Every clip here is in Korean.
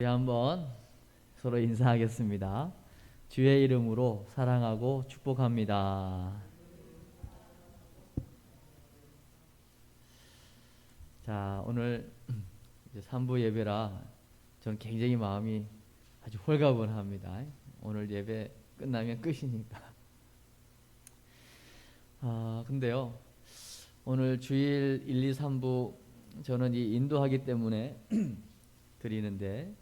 우리 한번 서로 인사하겠습니다. 주의 이름으로 사랑하고 축복합니다. 자, 오늘 이제 3부 예배라 저는 굉장히 마음이 아주 홀가분합니다. 오늘 예배 끝나면 끝이니까. 근데요, 오늘 주일 1, 2, 3부 저는 이 인도하기 때문에 드리는데,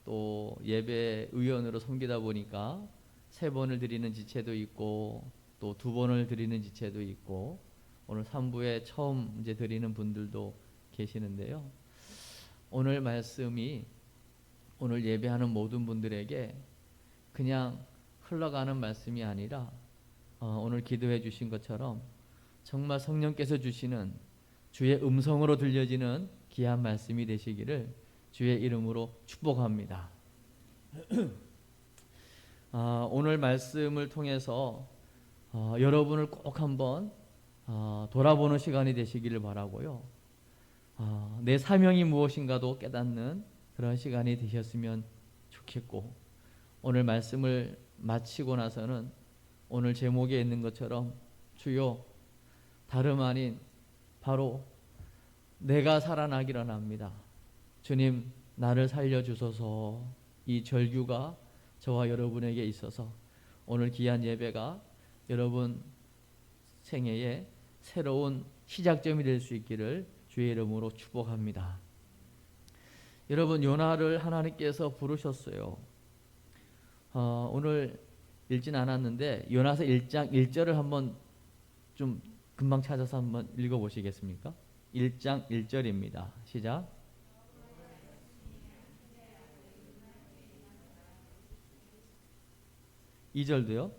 또 예배 의원으로 섬기다 보니까 3번을 드리는 지체도 있고 또 2번을 드리는 지체도 있고 오늘 3부에 처음 이제 드리는 분들도 계시는데요. 오늘 말씀이 오늘 예배하는 모든 분들에게 그냥 흘러가는 말씀이 아니라 오늘 기도해 주신 것처럼 정말 성령께서 주시는 주의 음성으로 들려지는 귀한 말씀이 되시기를 주의 이름으로 축복합니다. 오늘 말씀을 통해서 여러분을 꼭 한번 돌아보는 시간이 되시기를 바라고요. 내 사명이 무엇인가도 깨닫는 그런 시간이 되셨으면 좋겠고, 오늘 말씀을 마치고 나서는 오늘 제목에 있는 것처럼 주여, 다름 아닌 바로 내가 살아나기를 합니다. 주님, 나를 살려주소서. 이 절규가 저와 여러분에게 있어서 오늘 귀한 예배가 여러분 생애의 새로운 시작점이 될 수 있기를 주의 이름으로 축복합니다. 여러분, 요나를 하나님께서 부르셨어요. 오늘 읽진 않았는데 요나서 1장 1절을 한번 좀 금방 찾아서 한번 읽어보시겠습니까? 1장 1절입니다. 시작. 2절도요.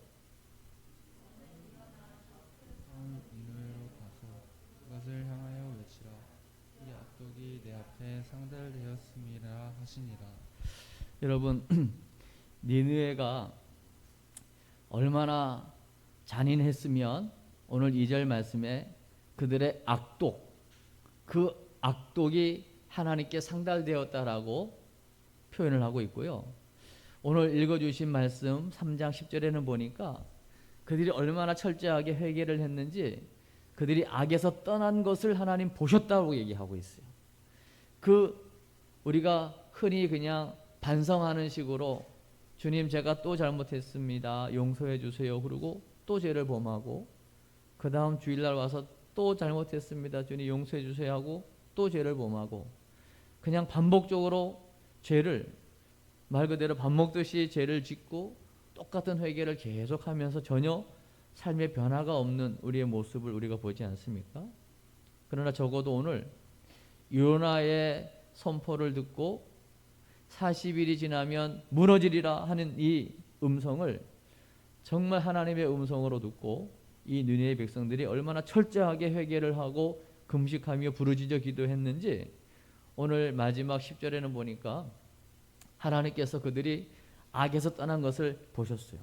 니느웨로 가서 그것을 향하여 외치라. 이 악독이 내 앞에 상달되었음이라 하시니라. 여러분, 니느웨가 얼마나 잔인했으면 오늘 2절 말씀에 그들의 악독, 그 악독이 하나님께 상달되었다라고 표현을 하고 있고요. 오늘 읽어주신 말씀 3장 10절에는 보니까 그들이 얼마나 철저하게 회개를 했는지 그들이 악에서 떠난 것을 하나님 보셨다고 얘기하고 있어요. 우리가 흔히 그냥 반성하는 식으로 주님, 제가 또 잘못했습니다, 용서해 주세요, 그러고 또 죄를 범하고, 그 다음 주일날 와서 또 잘못했습니다, 주님 용서해 주세요 하고 또 죄를 범하고, 그냥 반복적으로 죄를 말 그대로 밥 먹듯이 죄를 짓고 똑같은 회개를 계속하면서 전혀 삶의 변화가 없는 우리의 모습을 우리가 보지 않습니까? 그러나 적어도 오늘 요나의 선포를 듣고 40일이 지나면 무너지리라 하는 이 음성을 정말 하나님의 음성으로 듣고 이 니느웨 백성들이 얼마나 철저하게 회개를 하고 금식하며 부르짖어 기도했는지 오늘 마지막 10절에는 보니까 하나님께서 그들이 악에서 떠난 것을 보셨어요.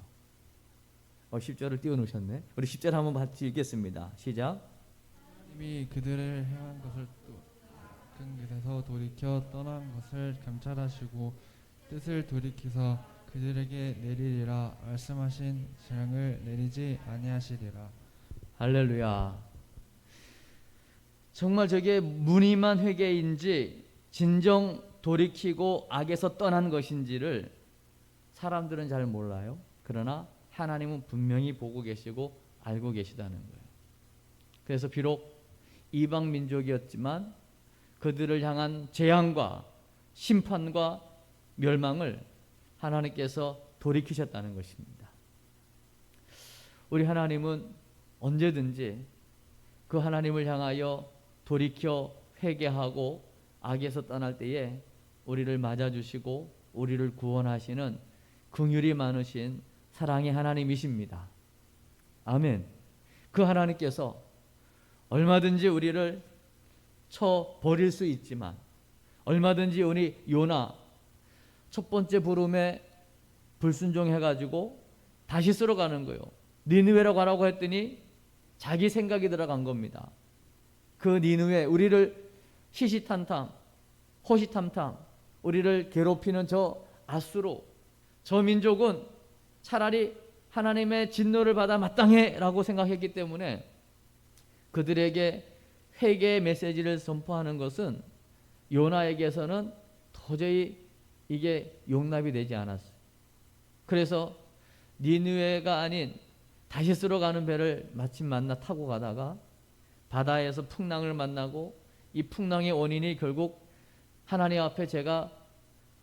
10절을 띄워놓으셨네. 우리 10절 한번 같이 읽겠습니다. 시작. 하나님이 그들을 행한 것을 또 큰 곳에서 돌이켜 떠난 것을 감찰하시고 뜻을 돌이키서 그들에게 내리리라 말씀하신 재앙을 내리지 아니하시리라. 할렐루야. 정말 저게 무늬만 회개인지 진정 돌이키고 악에서 떠난 것인지를 사람들은 잘 몰라요. 그러나 하나님은 분명히 보고 계시고 알고 계시다는 거예요. 그래서 비록 이방 민족이었지만 그들을 향한 재앙과 심판과 멸망을 하나님께서 돌이키셨다는 것입니다. 우리 하나님은 언제든지 그 하나님을 향하여 돌이켜 회개하고 악에서 떠날 때에 우리를 맞아주시고 우리를 구원하시는 긍휼이 많으신 사랑의 하나님이십니다. 아멘. 그 하나님께서 얼마든지 우리를 쳐 버릴 수 있지만, 얼마든지 우리 요나 첫 번째 부름에 불순종해가지고 다시 쓰러 가는 거예요. 니느웨로 가라고 했더니 자기 생각이 들어간 겁니다. 그 니느웨, 우리를 시시탄탐, 호시탐탐, 우리를 괴롭히는 저 아수르, 저 민족은 차라리 하나님의 진노를 받아 마땅해라고 생각했기 때문에 그들에게 회개의 메시지를 선포하는 것은 요나에게서는 도저히 이게 용납이 되지 않았어요. 그래서 니느웨가 아닌 다시스로 가는 배를 마침 타고 가다가 바다에서 풍랑을 만나고 이 풍랑의 원인이 결국 하나님 앞에 제가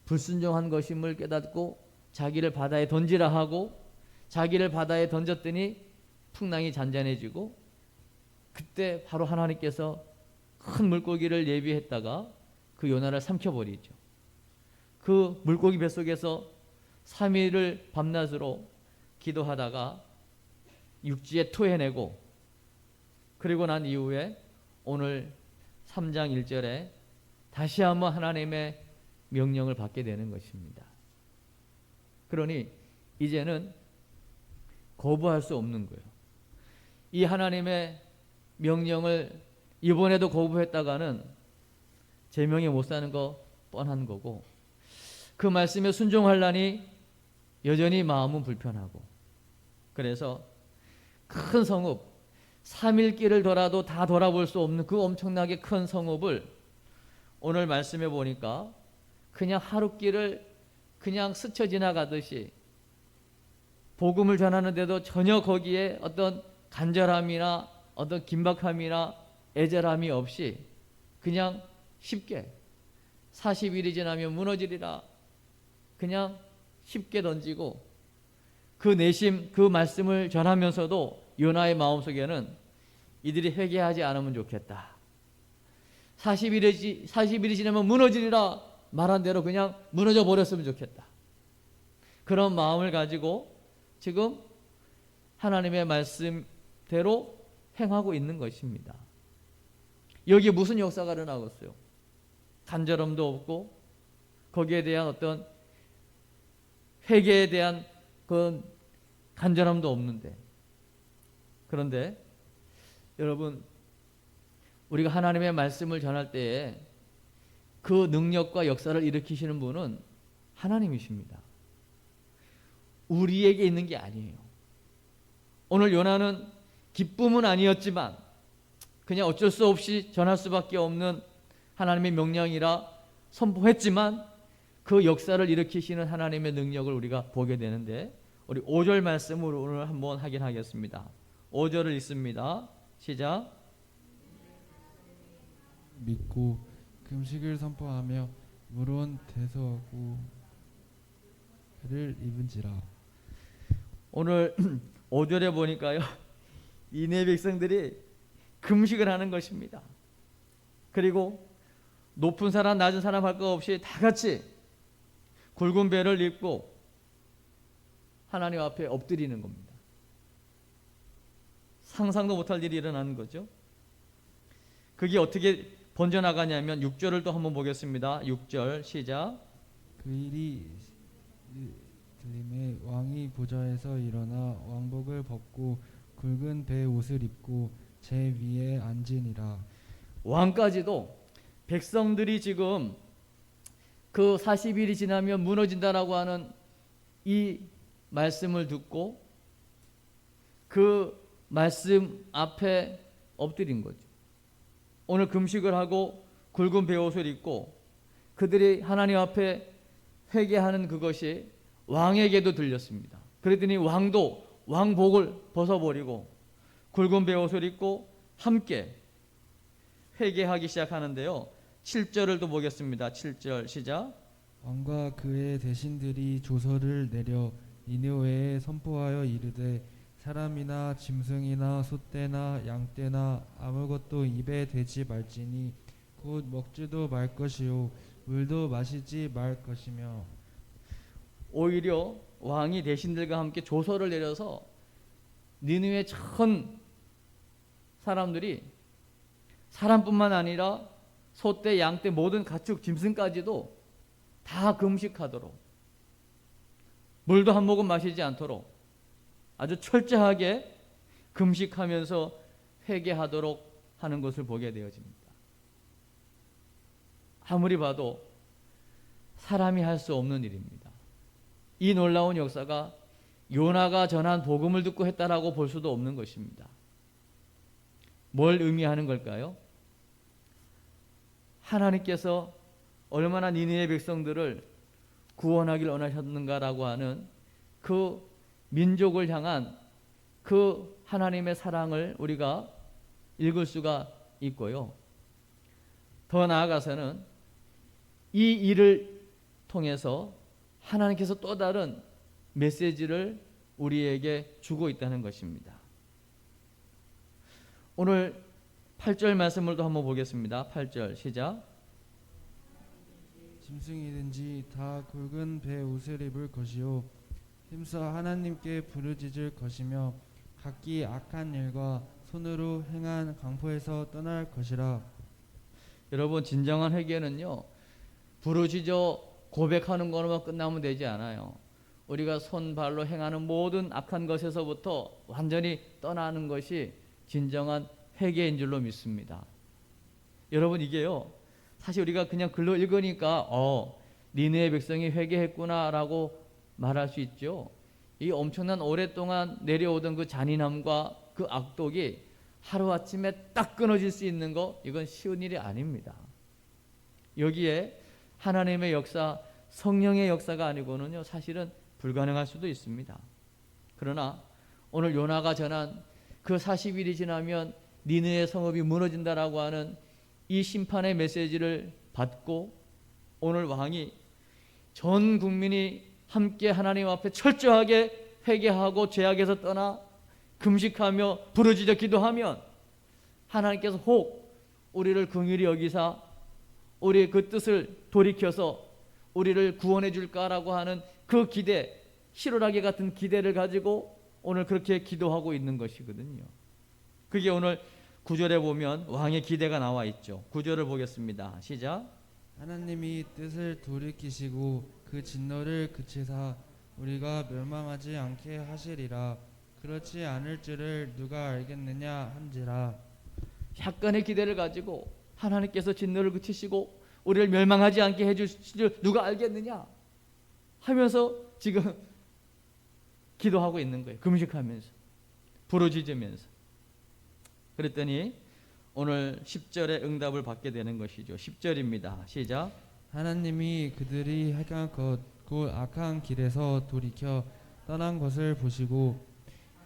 불순종한 것임을 깨닫고 자기를 바다에 던지라 하고 자기를 바다에 던졌더니 풍랑이 잔잔해지고 그때 바로 하나님께서 큰 물고기를 예비했다가 그 요나를 삼켜버리죠. 그 물고기 뱃속에서 3일을 밤낮으로 기도하다가 육지에 토해내고 그리고 난 이후에 오늘 3장 1절에 다시 한번 하나님의 명령을 받게 되는 것입니다. 그러니 이제는 거부할 수 없는 거예요. 이 하나님의 명령을 이번에도 거부했다가는 제명에 못 사는 거 뻔한 거고 그 말씀에 순종하려니 여전히 마음은 불편하고 그래서 큰 성읍 3일 길을 돌아도 다 돌아볼 수 없는 그 엄청나게 큰 성읍을 오늘 말씀해 보니까 그냥 하루 길을 그냥 스쳐 지나가듯이 복음을 전하는데도 전혀 거기에 어떤 간절함이나 어떤 긴박함이나 애절함이 없이 그냥 쉽게 40일이 지나면 무너지리라 그냥 쉽게 던지고 그 내심 그 말씀을 전하면서도 요나의 마음속에는 이들이 회개하지 않으면 좋겠다. 40일이 지나면 무너지리라 말한 대로 그냥 무너져 버렸으면 좋겠다. 그런 마음을 가지고 지금 하나님의 말씀대로 행하고 있는 것입니다. 여기에 무슨 역사가 일어나겠어요? 간절함도 없고 거기에 대한 어떤 회개에 대한 그 간절함도 없는데 그런데 여러분 우리가 하나님의 말씀을 전할 때에 그 능력과 역사를 일으키시는 분은 하나님이십니다. 우리에게 있는 게 아니에요. 오늘 요나는 기쁨은 아니었지만 그냥 어쩔 수 없이 전할 수밖에 없는 하나님의 명령이라 선포했지만 그 역사를 일으키시는 하나님의 능력을 우리가 보게 되는데 우리 5절 말씀으로 오늘 한번 확인하겠습니다. 5절을 읽습니다. 시작. 믿고 금식을 선포하며 물은 대소하고 를 입은지라. 오늘 5절에 보니까요 이네 백성들이 금식을 하는 것입니다. 그리고 높은 사람 낮은 사람 할 것 없이 다 같이 굵은 배를 입고 하나님 앞에 엎드리는 겁니다. 상상도 못할 일이 일어나는 거죠. 그게 어떻게 번져나가냐면 6절을 또 한번 보겠습니다. 6절 시작. 그 일이 들림에 왕이 보좌에서 일어나 왕복을 벗고 굵은 배 옷을 입고 제 위에 앉으니라. 왕까지도 백성들이 지금 그 40일이 지나면 무너진다라고 하는 이 말씀을 듣고 그 말씀 앞에 엎드린 거죠. 오늘 금식을 하고 굵은 베옷을 입고 그들이 하나님 앞에 회개하는 그것이 왕에게도 들렸습니다. 그랬더니 왕도 왕복을 벗어버리고 굵은 베옷을 입고 함께 회개하기 시작하는데요. 7절을 또 보겠습니다. 7절 시작. 왕과 그의 대신들이 조서를 내려 니느웨에 선포하여 이르되 사람이나 짐승이나 소떼나 양떼나 아무것도 입에 대지 말지니 곧 먹지도 말 것이요 물도 마시지 말 것이며. 오히려 왕이 대신들과 함께 조서를 내려서 니느웨 전 사람들이 사람뿐만 아니라 소떼, 양떼, 모든 가축, 짐승까지도 다 금식하도록 물도 한 모금 마시지 않도록 아주 철저하게 금식하면서 회개하도록 하는 것을 보게 되어집니다. 아무리 봐도 사람이 할 수 없는 일입니다. 이 놀라운 역사가 요나가 전한 복음을 듣고 했다라고 볼 수도 없는 것입니다. 뭘 의미하는 걸까요? 하나님께서 얼마나 니느웨 백성들을 구원하길 원하셨는가라고 하는 그 민족을 향한 그 하나님의 사랑을 우리가 읽을 수가 있고요. 더 나아가서는 이 일을 통해서 하나님께서 또 다른 메시지를 우리에게 주고 있다는 것입니다. 오늘 8절 말씀을 또 한번 보겠습니다. 8절 시작. 짐승이든지 다 굵은 배 옷을 입을 것이요 힘써 하나님께 부르짖을 것이며 각기 악한 일과 손으로 행한 강포에서 떠날 것이라. 여러분, 진정한 회개는요, 부르짖어 고백하는 것으로만 끝나면 되지 않아요. 우리가 손발로 행하는 모든 악한 것에서부터 완전히 떠나는 것이 진정한 회개인 줄로 믿습니다. 여러분, 이게요, 사실 우리가 그냥 글로 읽으니까 니느웨 백성이 회개했구나라고 말할 수 있죠. 이 엄청난 오랫동안 내려오던 그 잔인함과 그 악독이 하루아침에 딱 끊어질 수 있는 거, 이건 쉬운 일이 아닙니다. 여기에 하나님의 역사, 성령의 역사가 아니고는요, 사실은 불가능할 수도 있습니다. 그러나 오늘 요나가 전한 그 40일이 지나면 니느웨 성읍이 무너진다라고 하는 이 심판의 메시지를 받고 오늘 왕이 전 국민이 함께 하나님 앞에 철저하게 회개하고 죄악에서 떠나 금식하며 부르짖어 기도하면 하나님께서 혹 우리를 긍휼히 여기사 우리의 그 뜻을 돌이켜서 우리를 구원해 줄까라고 하는 그 기대, 실오라기 같은 기대를 가지고 오늘 그렇게 기도하고 있는 것이거든요. 그게 오늘 9절에 보면 왕의 기대가 나와 있죠. 9절을 보겠습니다. 시작. 하나님이 뜻을 돌이키시고 그 진노를 그치사 우리가 멸망하지 않게 하시리라. 그렇지 않을 줄을 누가 알겠느냐 한지라. 약간의 기대를 가지고 하나님께서 진노를 그치시고 우리를 멸망하지 않게 해주실 줄 누가 알겠느냐 하면서 지금 기도하고 있는 거예요. 금식하면서, 부르짖으면서. 그랬더니 오늘 10절에 응답을 받게 되는 것이죠. 10절입니다. 시작. 하나님이 그들이 행한 것 곧 악한 길에서 돌이켜 떠난 것을 보시고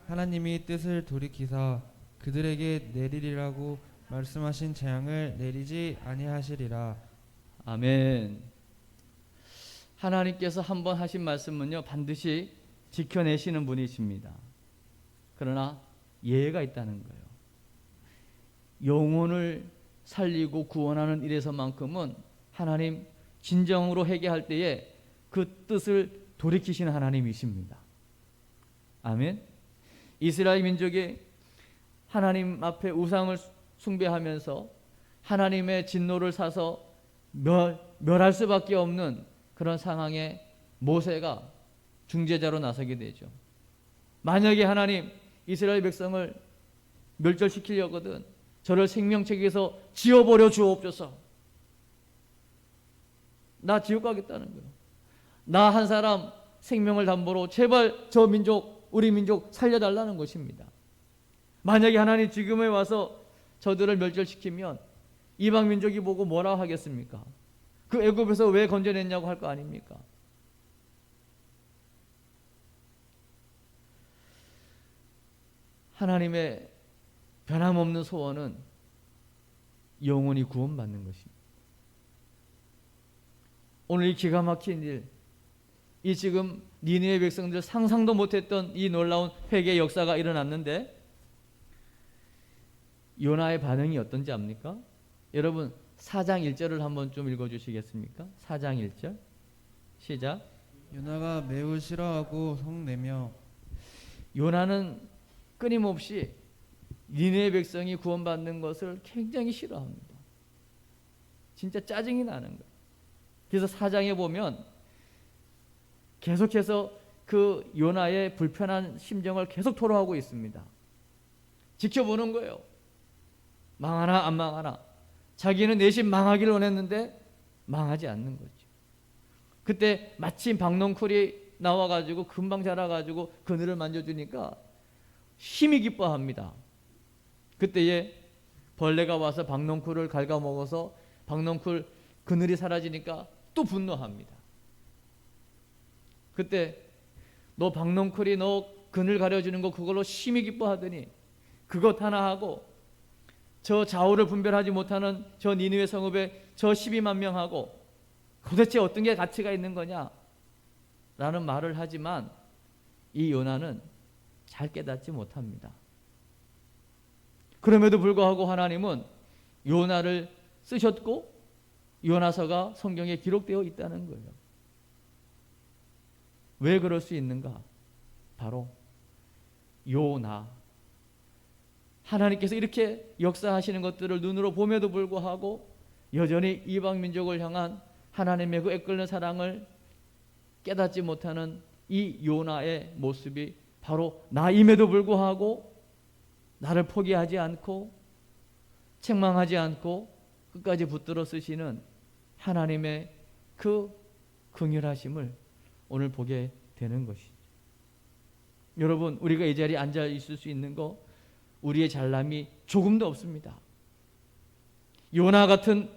하나님이 뜻을 돌이키사 그들에게 내리리라고 말씀하신 재앙을 내리지 아니하시리라. 아멘. 하나님께서 한번 하신 말씀은요, 반드시 지켜내시는 분이십니다. 그러나 예외가 있다는 거예요. 영혼을 살리고 구원하는 일에서만큼은 하나님 진정으로 회개할 때에 그 뜻을 돌이키시는 하나님이십니다. 아멘. 이스라엘 민족이 하나님 앞에 우상을 숭배하면서 하나님의 진노를 사서 멸할 수밖에 없는 그런 상황에 모세가 중재자로 나서게 되죠. 만약에 하나님 이스라엘 백성을 멸절시키려거든 저를 생명책에서 지워버려 주옵소서. 나 지옥 가겠다는 거예요. 나 한 사람 생명을 담보로 제발 저 민족, 우리 민족 살려달라는 것입니다. 만약에 하나님 지금에 와서 저들을 멸절시키면 이방 민족이 보고 뭐라 하겠습니까? 그 애굽에서 왜 건져냈냐고 할 거 아닙니까? 하나님의 변함없는 소원은 영원히 구원받는 것입니다. 오늘 이 기가 막힌 일, 이 지금 니느웨 백성들 상상도 못했던 이 놀라운 회개의 역사가 일어났는데 요나의 반응이 어떤지 압니까? 여러분 4장 1절을 한번 좀 읽어주시겠습니까? 4장 1절 시작. 요나가 매우 싫어하고 성내며. 요나는 끊임없이 니느웨 백성이 구원받는 것을 굉장히 싫어합니다. 진짜 짜증이 나는 거예요. 그래서 4장에 보면 계속해서 그 요나의 불편한 심정을 계속 토로하고 있습니다. 지켜보는 거예요. 망하나 안 망하나. 자기는 내심 망하기를 원했는데 망하지 않는 거죠. 그때 마침 박넝쿨이 나와가지고 금방 자라가지고 그늘을 만져주니까 힘이 기뻐합니다. 그때에 벌레가 와서 박넝쿨을 갉아먹어서 박넝쿨 그늘이 사라지니까 또 분노합니다. 그때 너 박넝쿨이 너 그늘 가려주는 거 그걸로 심히 기뻐하더니 그것 하나 하고 저 좌우를 분별하지 못하는 저 니느웨 성읍에 저 12만 명하고 도대체 어떤 게 가치가 있는 거냐 라는 말을 하지만 이 요나는 잘 깨닫지 못합니다. 그럼에도 불구하고 하나님은 요나를 쓰셨고 요나서가 성경에 기록되어 있다는 거예요. 왜 그럴 수 있는가? 바로 요나, 하나님께서 이렇게 역사하시는 것들을 눈으로 봄에도 불구하고 여전히 이방 민족을 향한 하나님의 그 애끓는 사랑을 깨닫지 못하는 이 요나의 모습이 바로 나임에도 불구하고 나를 포기하지 않고 책망하지 않고 끝까지 붙들어 쓰시는 하나님의 그 긍휼하심을 오늘 보게 되는 것이죠. 여러분, 우리가 이 자리에 앉아 있을 수 있는 거 우리의 잘남이 조금도 없습니다. 요나 같은,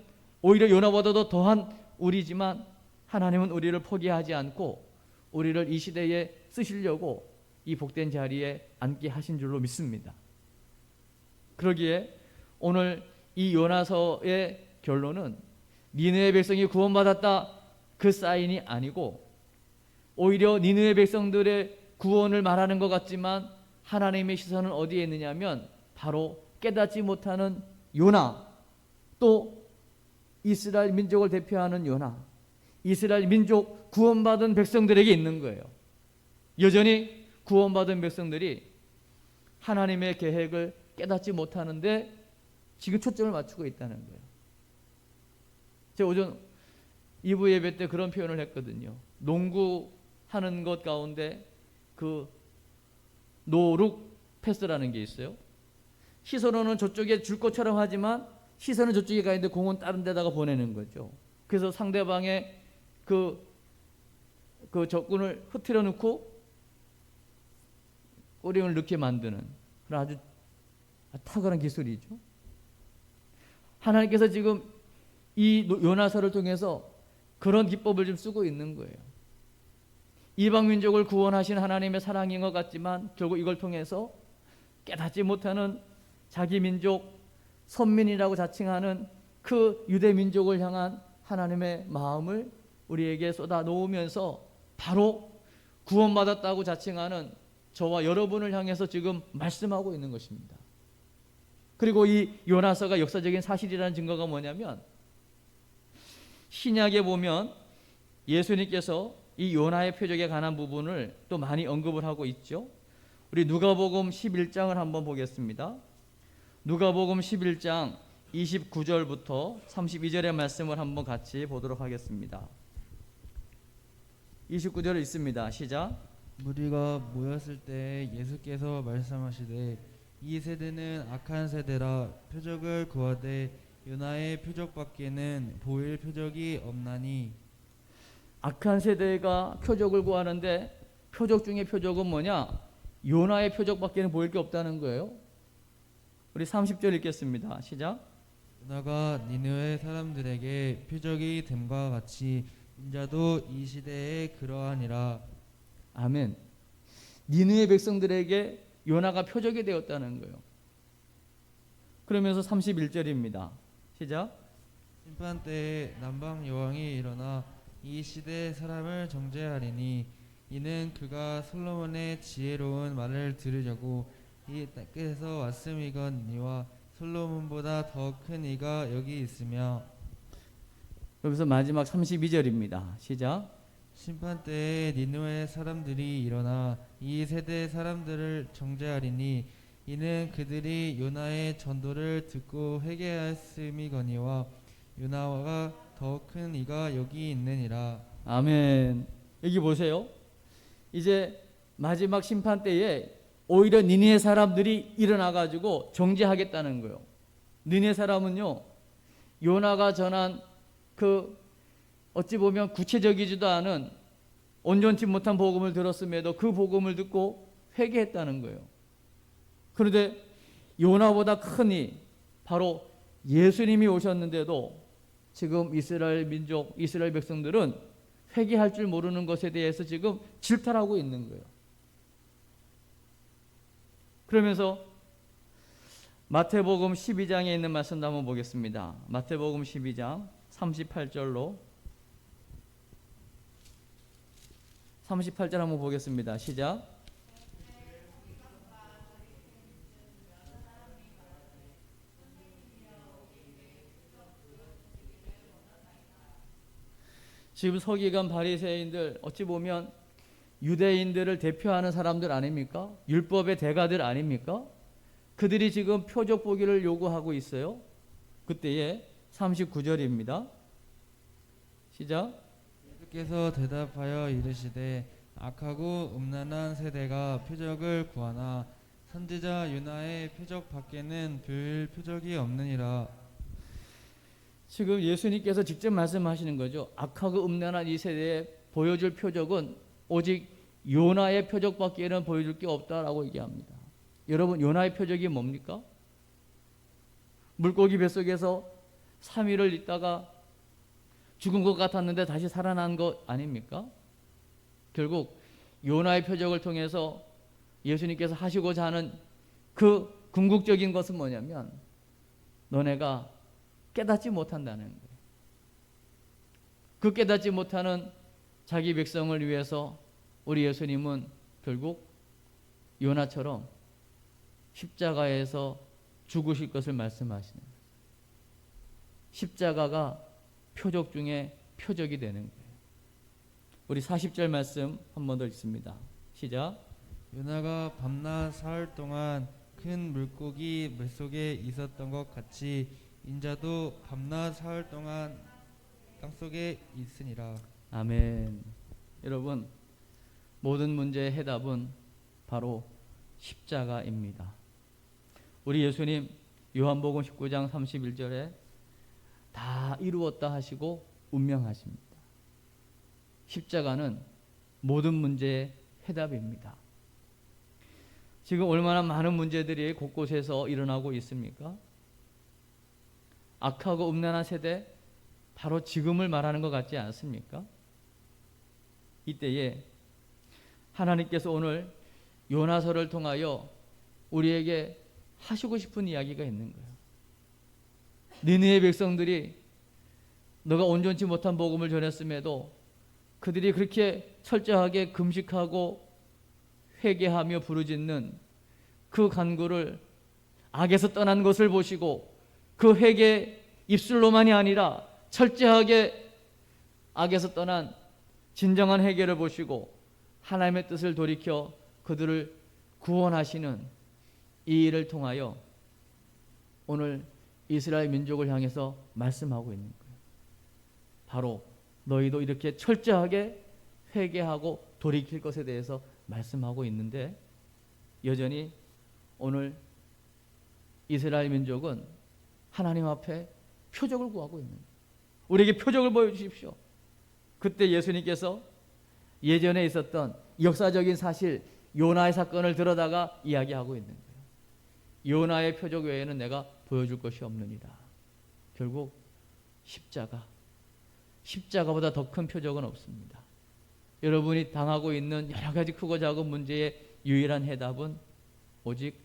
오히려 요나보다도 더한 우리지만 하나님은 우리를 포기하지 않고 우리를 이 시대에 쓰시려고 이 복된 자리에 앉게 하신 줄로 믿습니다. 그러기에 오늘 이 요나서의 결론은 니느웨 백성이 구원받았다 그 사인이 아니고 오히려 니느웨 백성들의 구원을 말하는 것 같지만 하나님의 시선은 어디에 있느냐면 바로 깨닫지 못하는 요나, 또 이스라엘 민족을 대표하는 요나, 이스라엘 민족 구원받은 백성들에게 있는 거예요. 여전히 구원받은 백성들이 하나님의 계획을 깨닫지 못하는데 지금 초점을 맞추고 있다는 거예요. 제가 오전 2부 예배 때 그런 표현을 했거든요. 농구하는 것 가운데 그 노룩 패스라는 게 있어요. 시선은 저쪽에 줄 것처럼 하지만 시선은 저쪽에 가 있는데 공은 다른 데다가 보내는 거죠. 그래서 상대방의 그 적군을 흐트려 놓고 꼬리를 넣게 만드는 그런 아주 탁월한 기술이죠. 하나님께서 지금 이 요나서를 통해서 그런 기법을 좀 쓰고 있는 거예요. 이방 민족을 구원하신 하나님의 사랑인 것 같지만 결국 이걸 통해서 깨닫지 못하는 자기 민족, 선민이라고 자칭하는 그 유대 민족을 향한 하나님의 마음을 우리에게 쏟아 놓으면서 바로 구원받았다고 자칭하는 저와 여러분을 향해서 지금 말씀하고 있는 것입니다. 그리고 이 요나서가 역사적인 사실이라는 증거가 뭐냐면 신약에 보면 예수님께서 이 요나의 표적에 관한 부분을 또 많이 언급을 하고 있죠. 우리 누가복음 11장을 한번 보겠습니다. 누가복음 11장 29절부터 32절의 말씀을 한번 같이 보도록 하겠습니다. 29절을 읽습니다. 시작. 무리가 모였을 때 예수께서 말씀하시되 이 세대는 악한 세대라 표적을 구하되 요나의 표적밖에는 보일 표적이 없나니. 악한 세대가 표적을 구하는데 표적 중에 표적은 뭐냐? 요나의 표적밖에는 보일 게 없다는 거예요. 우리 30절 읽겠습니다. 시작. 요나가 니느웨 사람들에게 표적이 됨과 같이 인자도 이 시대에 그러하니라. 아멘. 니느웨 백성들에게 요나가 표적이 되었다는 거예요. 그러면서 31절입니다. 시작. 심판 때에 남방 여왕이 일어나 이 시대의 사람을 정죄하리니 이는 그가 솔로몬의 지혜로운 말을 들으려고 이 땅에서 왔음이거니와 솔로몬보다 더 큰 이가 여기 있으며. 여기서 마지막 32절입니다. 시작. 심판 때에 니느웨 사람들이 일어나 이 세대 사람들을 정죄하리니 이는 그들이 요나의 전도를 듣고 회개하였음이거니와 요나가 더 큰 이가 여기 있느니라. 아멘. 여기 보세요. 이제 마지막 심판 때에 오히려 니느웨 사람들이 일어나 가지고 정죄하겠다는 거예요. 니느웨 사람은요, 요나가 전한 그 어찌 보면 구체적이지도 않은 온전치 못한 복음을 들었음에도 그 복음을 듣고 회개했다는 거예요. 그런데 요나보다 크니 바로 예수님이 오셨는데도 지금 이스라엘 민족, 이스라엘 백성들은 회개할 줄 모르는 것에 대해서 지금 질타하고 있는 거예요. 그러면서 마태복음 12장에 있는 말씀도 한번 보겠습니다. 마태복음 12장 38절로 38절 한번 보겠습니다. 시작. 지금 서기관 바리새인들 어찌 보면 유대인들을 대표하는 사람들 아닙니까? 율법의 대가들 아닙니까? 그들이 지금 표적 보기를 요구하고 있어요. 그때에 39절입니다. 시작. 예수께서 대답하여 이르시되 악하고 음란한 세대가 표적을 구하나 선지자 요나의 표적 밖에는 별 표적이 없느니라. 지금 예수님께서 직접 말씀하시는 거죠. 악하고 음란한 이 세대에 보여줄 표적은 오직 요나의 표적밖에는 보여줄 게 없다라고 얘기합니다. 여러분, 요나의 표적이 뭡니까? 물고기 뱃속에서 3일을 있다가 죽은 것 같았는데 다시 살아난 것 아닙니까? 결국 요나의 표적을 통해서 예수님께서 하시고자 하는 그 궁극적인 것은 뭐냐면 너네가 깨닫지 못한다는 거예요. 그 깨닫지 못하는 자기 백성을 위해서 우리 예수님은 결국 요나처럼 십자가에서 죽으실 것을 말씀하시는 거예요. 십자가가 표적 중에 표적이 되는 거예요. 우리 40절 말씀 한 번 더 읽습니다. 시작. 요나가 밤낮 사흘 동안 큰 물고기 뱃속에 있었던 것 같이 인자도 밤낮 사흘 동안 땅속에 있으니라. 아멘. 여러분, 모든 문제의 해답은 바로 십자가입니다. 우리 예수님 요한복음 19장 31절에 다 이루었다 하시고 운명하십니다. 십자가는 모든 문제의 해답입니다. 지금 얼마나 많은 문제들이 곳곳에서 일어나고 있습니까? 악하고 음란한 세대, 바로 지금을 말하는 것 같지 않습니까? 이때에 하나님께서 오늘 요나서를 통하여 우리에게 하시고 싶은 이야기가 있는 거예요. 니느웨 백성들이 너가 온전치 못한 복음을 전했음에도 그들이 그렇게 철저하게 금식하고 회개하며 부르짖는 그 간구를 악에서 떠난 것을 보시고 그 회개 입술로만이 아니라 철저하게 악에서 떠난 진정한 회개를 보시고 하나님의 뜻을 돌이켜 그들을 구원하시는 이 일을 통하여 오늘 이스라엘 민족을 향해서 말씀하고 있는 거예요. 바로 너희도 이렇게 철저하게 회개하고 돌이킬 것에 대해서 말씀하고 있는데 여전히 오늘 이스라엘 민족은 하나님 앞에 표적을 구하고 있는 거예요. 우리에게 표적을 보여주십시오. 그때 예수님께서 예전에 있었던 역사적인 사실 요나의 사건을 들어다가 이야기하고 있는 거예요. 요나의 표적 외에는 내가 보여줄 것이 없느니라. 결국 십자가보다 더 큰 표적은 없습니다. 여러분이 당하고 있는 여러 가지 크고 작은 문제의 유일한 해답은 오직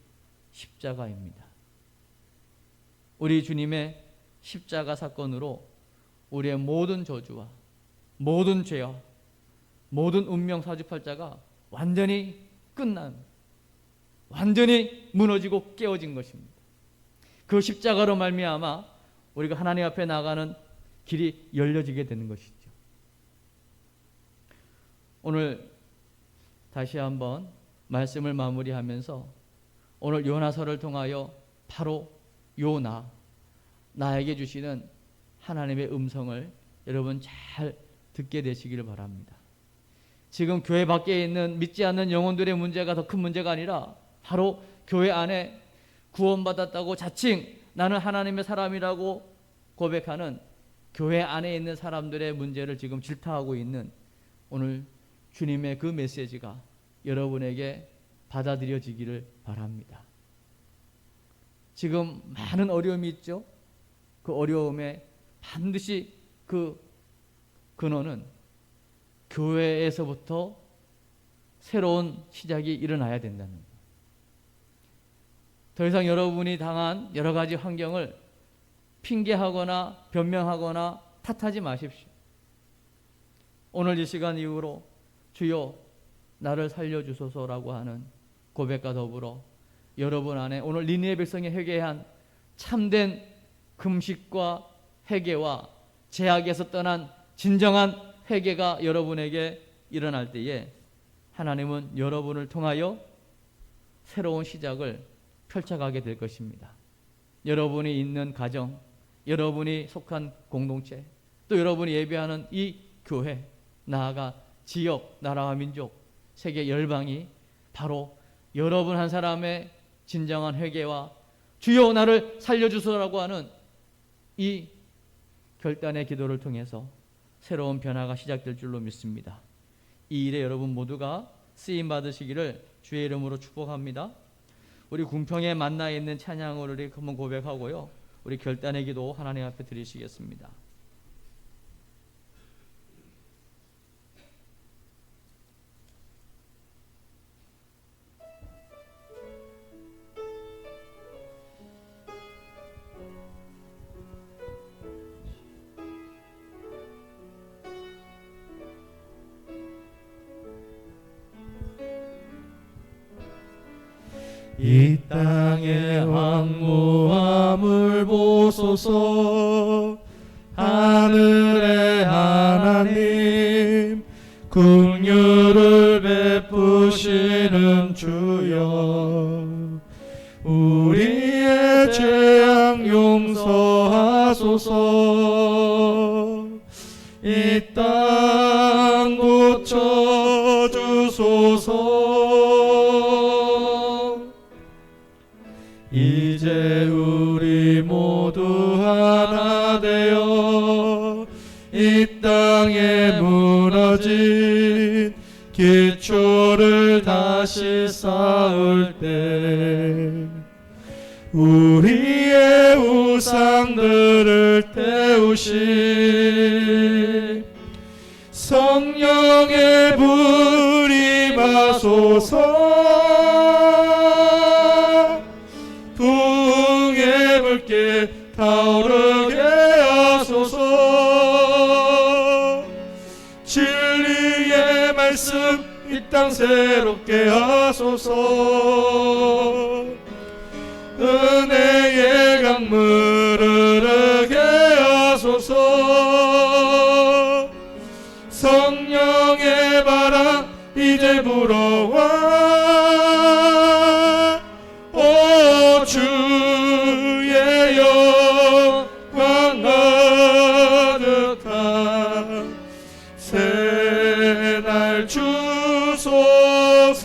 십자가입니다. 우리 주님의 십자가 사건으로 우리의 모든 저주와 모든 죄와 모든 운명 사주팔자가 완전히 끝난, 완전히 무너지고 깨어진 것입니다. 그 십자가로 말미암아 우리가 하나님 앞에 나가는 길이 열려지게 되는 것이죠. 오늘 다시 한번 말씀을 마무리하면서 오늘 요나서를 통하여 바로 요나, 나에게 주시는 하나님의 음성을 여러분 잘 듣게 되시기를 바랍니다. 지금 교회 밖에 있는 믿지 않는 영혼들의 문제가 더 큰 문제가 아니라 바로 교회 안에 구원받았다고 자칭 나는 하나님의 사람이라고 고백하는 교회 안에 있는 사람들의 문제를 지금 질타하고 있는 오늘 주님의 그 메시지가 여러분에게 받아들여지기를 바랍니다. 지금 많은 어려움이 있죠. 그 어려움에 반드시 그 근원은 교회에서부터 새로운 시작이 일어나야 된다는 거예요. 더 이상 여러분이 당한 여러 가지 환경을 핑계하거나 변명하거나 탓하지 마십시오. 오늘 이 시간 이후로 주여 나를 살려주소서라고 하는 고백과 더불어 여러분 안에 오늘 니느웨 백성이 회개한 참된 금식과 회개와 죄악에서 떠난 진정한 회개가 여러분에게 일어날 때에 하나님은 여러분을 통하여 새로운 시작을 펼쳐가게 될 것입니다. 여러분이 있는 가정, 여러분이 속한 공동체, 또 여러분이 예배하는 이 교회, 나아가 지역, 나라와 민족, 세계 열방이 바로 여러분 한 사람의 진정한 회개와 주여 나를 살려주소라고 하는 이 결단의 기도를 통해서 새로운 변화가 시작될 줄로 믿습니다. 이 일에 여러분 모두가 쓰임 받으시기를 주의 이름으로 축복합니다. 우리 궁평에 만나 있는 찬양을 우리 한번 고백하고요, 우리 결단의 기도 하나님 앞에 드리시겠습니다. 이 땅의 황무함을 보소서. 하늘의 하나님 긍휼을 베푸시는 주여, 우리의 죄악 용서하소서. 이 땅 고쳐주소서. 이제 우리 모두 하나 되어 이 땅에 무너진 기초를 다시 쌓을 때 우리의 우상들을 태우시 성령의 불이 임하소서. 부흥의 물길 타오르게 하소서. 진리의 말씀 이 땅 새롭게 하소서. 은혜의 강물을 흐르게 하소서. 성령의 바람 이제 불어와. 오 주의 영광 가득한 새날 주소서.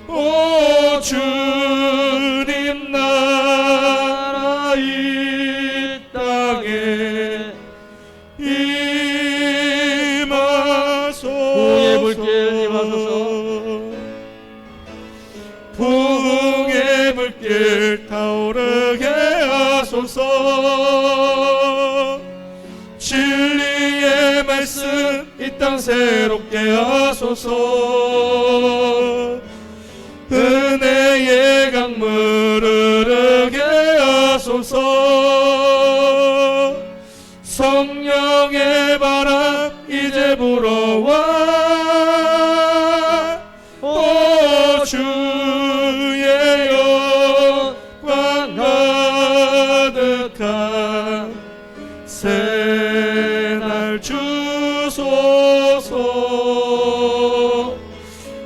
오 주님 나라 이 땅에 임하소서. 부흥의 물길 임하소서. 부흥의 물길 타오르게 하소서. 진리의 말씀 이 땅 새롭게 하소서. 은혜의 강물을 흐르게 하소서. 성령의 바람 이제 불어와. 오 주의 영광 가득한 새날 주소서.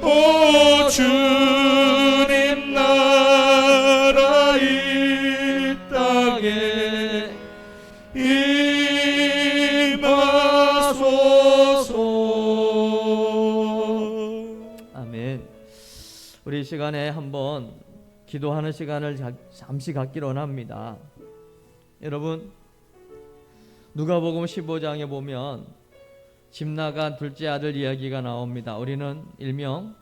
오 주님 나라 이 땅에 임하소서. 아멘. 우리 이 시간에 한번 기도하는 시간을 잠시 갖기로 합니다. 여러분, 누가복음 15장에 보면 집 나간 둘째 아들 이야기가 나옵니다. 우리는 일명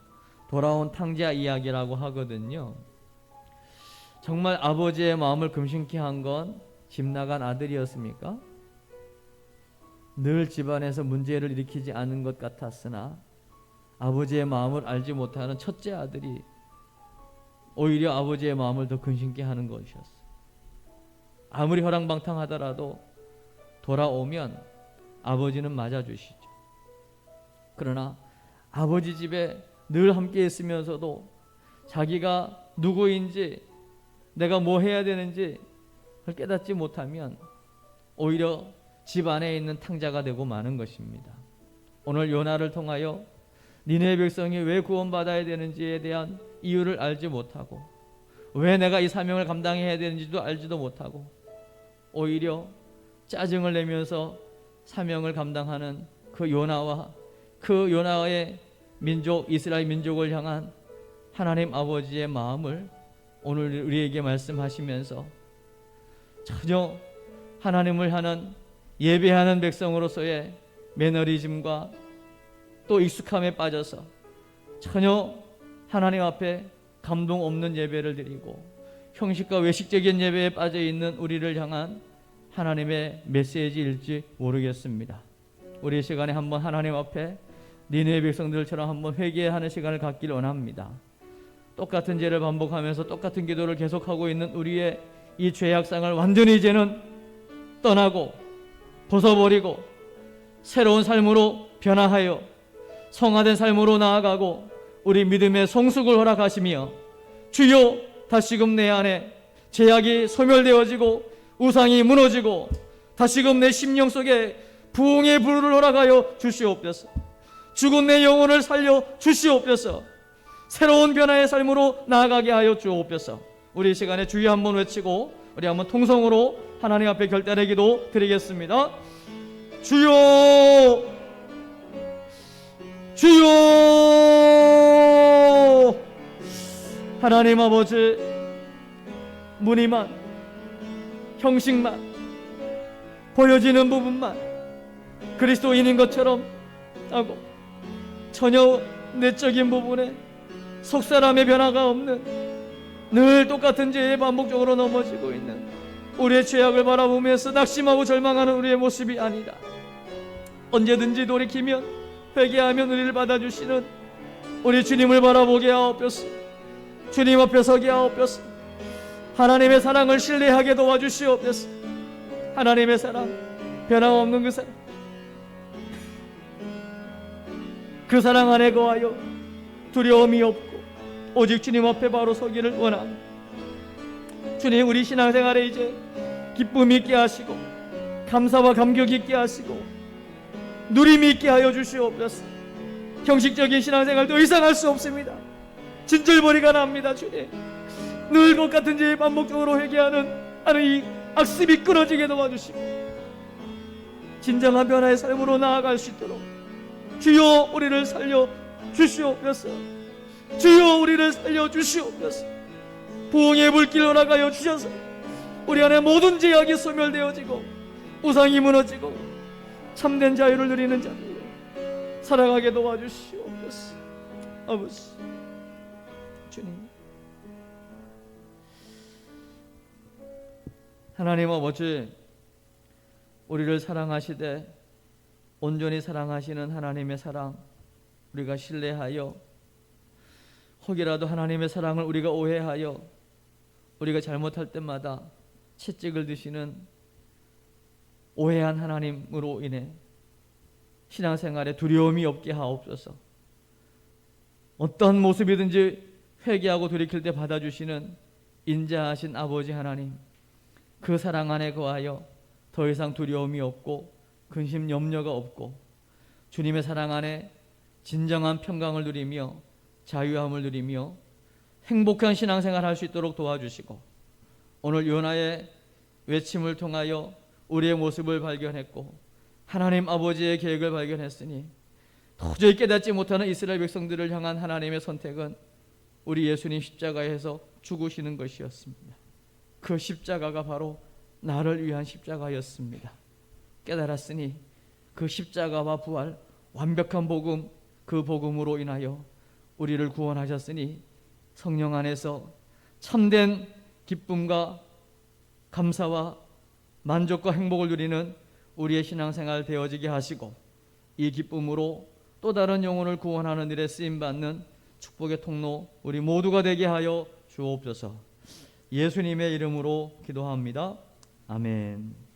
돌아온 탕자 이야기라고 하거든요. 정말 아버지의 마음을 금신케 한 건 집 나간 아들이었습니까? 늘 집안에서 문제를 일으키지 않은 것 같았으나 아버지의 마음을 알지 못하는 첫째 아들이 오히려 아버지의 마음을 더 근심케 하는 것이었어요. 아무리 허랑방탕하더라도 돌아오면 아버지는 맞아주시죠. 그러나 아버지 집에 늘 함께 있으면서도 자기가 누구인지 내가 뭐 해야 되는지 깨닫지 못하면 오히려 집 안에 있는 탕자가 되고 마는 것입니다. 오늘 요나를 통하여 니네의 백성이 왜 구원받아야 되는지에 대한 이유를 알지 못하고 왜 내가 이 사명을 감당해야 되는지도 알지도 못하고 오히려 짜증을 내면서 사명을 감당하는 그 요나와 그 요나의 민족 이스라엘 민족을 향한 하나님 아버지의 마음을 오늘 우리에게 말씀하시면서 전혀 하나님을 향한 예배하는 백성으로서의 매너리즘과 또 익숙함에 빠져서 전혀 하나님 앞에 감동 없는 예배를 드리고 형식과 외식적인 예배에 빠져 있는 우리를 향한 하나님의 메시지일지 모르겠습니다. 우리 시간에 한번 하나님 앞에 니네의 백성들처럼 한번 회개하는 시간을 갖기를 원합니다. 똑같은 죄를 반복하면서 똑같은 기도를 계속하고 있는 우리의 이 죄악상을 완전히 이제는 떠나고 벗어버리고 새로운 삶으로 변화하여 성화된 삶으로 나아가고 우리 믿음의 성숙을 허락하시며 주여 다시금 내 안에 죄악이 소멸되어지고 우상이 무너지고 다시금 내 심령 속에 부흥의 불을 허락하여 주시옵소서. 죽은 내 영혼을 살려 주시옵소서. 새로운 변화의 삶으로 나아가게 하여 주옵소서. 우리 시간에 주여 한번 외치고 우리 한번 통성으로 하나님 앞에 결단의 기도 드리겠습니다. 주여 주여 하나님 아버지 무늬만 형식만 보여지는 부분만 그리스도인인 것처럼 하고 전혀 내적인 부분에 속사람의 변화가 없는 늘 똑같은 죄에 반복적으로 넘어지고 있는 우리의 죄악을 바라보면서 낙심하고 절망하는 우리의 모습이 아니라 언제든지 돌이키면 회개하면 우리를 받아주시는 우리 주님을 바라보게 하옵소서. 주님 앞에 서게 하옵소서. 하나님의 사랑을 신뢰하게 도와주시옵소서. 하나님의 사랑 변함없는 그 사랑 그 사랑 안에 거하여 두려움이 없고 오직 주님 앞에 바로 서기를 원합니다. 주님 우리 신앙생활에 이제 기쁨이 있게 하시고 감사와 감격이 있게 하시고 누림이 있게 하여 주시옵소서. 형식적인 신앙생활 더 이상 할 수 없습니다. 진절머리가 납니다. 주님 늘 똑같은 죄에 반복적으로 회개하는 이 악습이 끊어지게 도와주시고 진정한 변화의 삶으로 나아갈 수 있도록 주여 우리를 살려 주시옵소서. 주여 우리를 살려 주시옵소서. 부흥의 불길 허락하여 주셔서 우리 안에 모든 죄악이 소멸되어지고 우상이 무너지고 참된 자유를 누리는 자들로 살아가게 도와주시옵소서. 아버지 주님 하나님 아버지 우리를 사랑하시되 온전히 사랑하시는 하나님의 사랑 우리가 신뢰하여 혹이라도 하나님의 사랑을 우리가 오해하여 우리가 잘못할 때마다 채찍을 드시는 오해한 하나님으로 인해 신앙생활에 두려움이 없게 하옵소서. 어떤 모습이든지 회개하고 돌이킬 때 받아주시는 인자하신 아버지 하나님 그 사랑 안에 거하여 더 이상 두려움이 없고 근심 염려가 없고 주님의 사랑 안에 진정한 평강을 누리며 자유함을 누리며 행복한 신앙생활 할 수 있도록 도와주시고 오늘 요나의 외침을 통하여 우리의 모습을 발견했고 하나님 아버지의 계획을 발견했으니 도저히 깨닫지 못하는 이스라엘 백성들을 향한 하나님의 선택은 우리 예수님 십자가에서 죽으시는 것이었습니다. 그 십자가가 바로 나를 위한 십자가였습니다. 깨달았으니 그 십자가와 부활, 완벽한 복음, 그 복음으로 인하여 우리를 구원하셨으니 성령 안에서 참된 기쁨과 감사와 만족과 행복을 누리는 우리의 신앙생활 되어지게 하시고, 이 기쁨으로 또 다른 영혼을 구원하는 일에 쓰임받는 축복의 통로 우리 모두가 되게 하여 주옵소서. 예수님의 이름으로 기도합니다. 아멘.